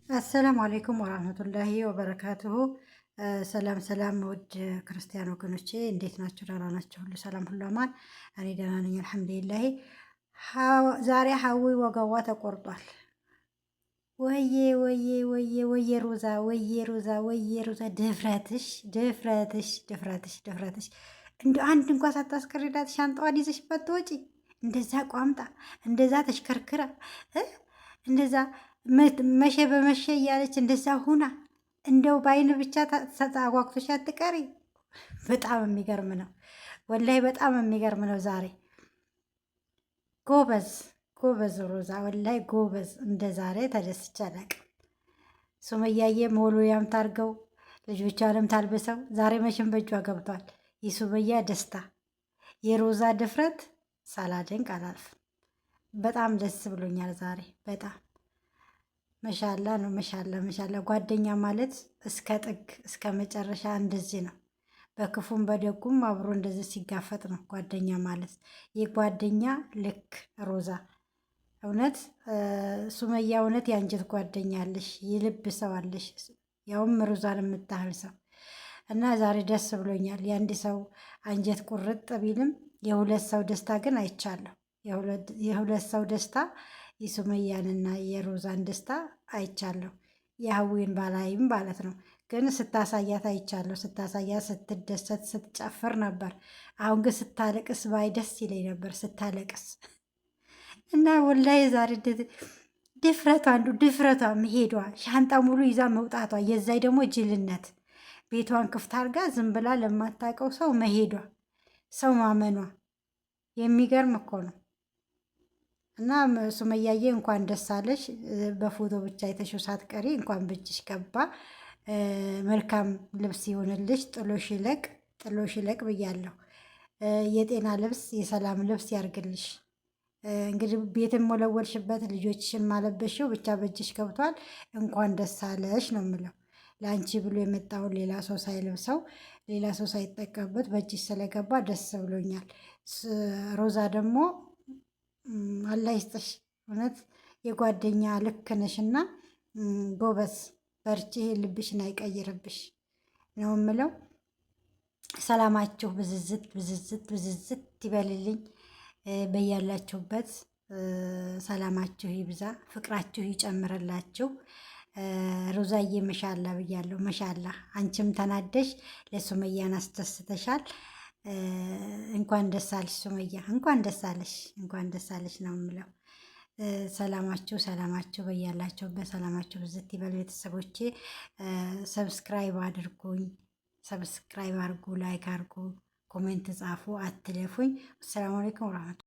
አሰላሙ አሌይኩም ወራህመቱላሂ ወበረካቱሁ። ሰላም ሰላም፣ ውድ ክርስቲያን ወገኖቼ እንዴት ናቸው? ደህና ናቸው? ሁሉ ሰላም፣ ሁሉ አማን። እኔ ደህና ነኝ አልሐምዱሊላሂ። ዛሬ ሀዊ ወገቧ ተቆርጧል። ወዬ ወዬ ወዬ ወዬ ሮዛ፣ ወዬ ሮዛ፣ ወዬ ሮዛ፣ ድፍረትሽ ድፍረትሽ ድፍረትሽ ድፍረትሽ! እንዲ አንድ እንኳ ሳታስቀሪላት ሻንጣዋን ይዘሽበት ትወጪ? እንደዛ ቋምጣ፣ እንደዛ ተሽከርክራ፣ እንደዛ መሸ በመሸ እያለች እንደዛ ሁና እንደው በአይን ብቻ ተጣጓጉቶሽ አትቀሪ። በጣም የሚገርም ነው ወላይ፣ በጣም የሚገርም ነው። ዛሬ ጎበዝ ጎበዝ ሮዛ፣ ወላይ ጎበዝ። እንደ ዛሬ ተደስቼ አላቅም። ሱመያዬ ሞሎያም ታርገው ልጆቿንም ታልብሰው ዛሬ መቼም በእጇ ገብቷል። የሱመያ ደስታ፣ የሮዛ ድፍረት ሳላደንቅ አላልፍም። በጣም ደስ ብሎኛል ዛሬ በጣም መሻላ ነው። መሻላ መሻላ። ጓደኛ ማለት እስከ ጥግ እስከ መጨረሻ እንደዚህ ነው። በክፉም በደጉም አብሮ እንደዚህ ሲጋፈጥ ነው ጓደኛ ማለት። የጓደኛ ልክ ሮዛ እውነት ሱመያ እውነት የአንጀት ጓደኛ አለሽ፣ የልብ ሰው አለሽ፣ ያውም ሮዛን የምታህል ሰው እና ዛሬ ደስ ብሎኛል። የአንድ ሰው አንጀት ቁርጥ ቢልም የሁለት ሰው ደስታ ግን አይቻለሁ። የሁለት ሰው ደስታ የሱመያንና የሮዛን ደስታ አይቻለሁ። የሀዊን ባላይም ማለት ነው፣ ግን ስታሳያት አይቻለሁ። ስታሳያት ስትደሰት ስትጨፍር ነበር። አሁን ግን ስታለቅስ ባይ ደስ ይለኝ ነበር ስታለቅስ። እና ወላሂ ዛሬ ድፍረቷ አንዱ ድፍረቷ መሄዷ፣ ሻንጣ ሙሉ ይዛ መውጣቷ፣ የዛይ ደግሞ ጅልነት ቤቷን ክፍት አድርጋ ዝም ብላ ለማታውቀው ሰው መሄዷ፣ ሰው ማመኗ የሚገርም እኮ ነው። እና ሱመያዬ እንኳን ደስ አለሽ። በፎቶ ብቻ የተሽው ሳትቀሪ እንኳን በእጅሽ ገባ። መልካም ልብስ ይሆንልሽ። ጥሎሽ ይለቅ፣ ጥሎሽ ይለቅ ብያለሁ። የጤና ልብስ የሰላም ልብስ ያርግልሽ። እንግዲህ ቤትን ሞለወልሽበት ልጆችሽን ማለበሽው ብቻ በእጅሽ ገብቷል። እንኳን ደስ አለሽ ነው የምለው። ለአንቺ ብሎ የመጣውን ሌላ ሰው ሳይለብሰው ሌላ ሰው ሳይጠቀምበት በእጅሽ ስለገባ ደስ ብሎኛል። ሮዛ ደግሞ አላህ ይስጥሽ። እውነት የጓደኛ ልክ ነሽና ጎበዝ በርቺ። ልብሽን አይቀይርብሽ ነው የምለው። ሰላማችሁ ብዝዝት ብዝዝት ብዝዝት ይበልልኝ። በያላችሁበት ሰላማችሁ ይብዛ፣ ፍቅራችሁ ይጨምርላችሁ። ሮዛዬ መሻላ ብያለሁ። መሻላ አንቺም ተናደሽ ለሱመያን አስደስተሻል። እንኳን ደስ አለሽ ሱመያ፣ እንኳን ደስ አለሽ፣ እንኳን ደስ አለሽ ነው የምለው። ሰላማችሁ በያላችሁበት ሰላማችሁ ብዝት ይበል። ቤተሰቦቼ ሰብስክራይብ አድርጉኝ፣ ሰብስክራይብ አድርጉ፣ ላይክ አድርጉ፣ ኮሜንት ጻፉ፣ አትለፉኝ። አሰላሙ አለይኩም ወራህመቱላህ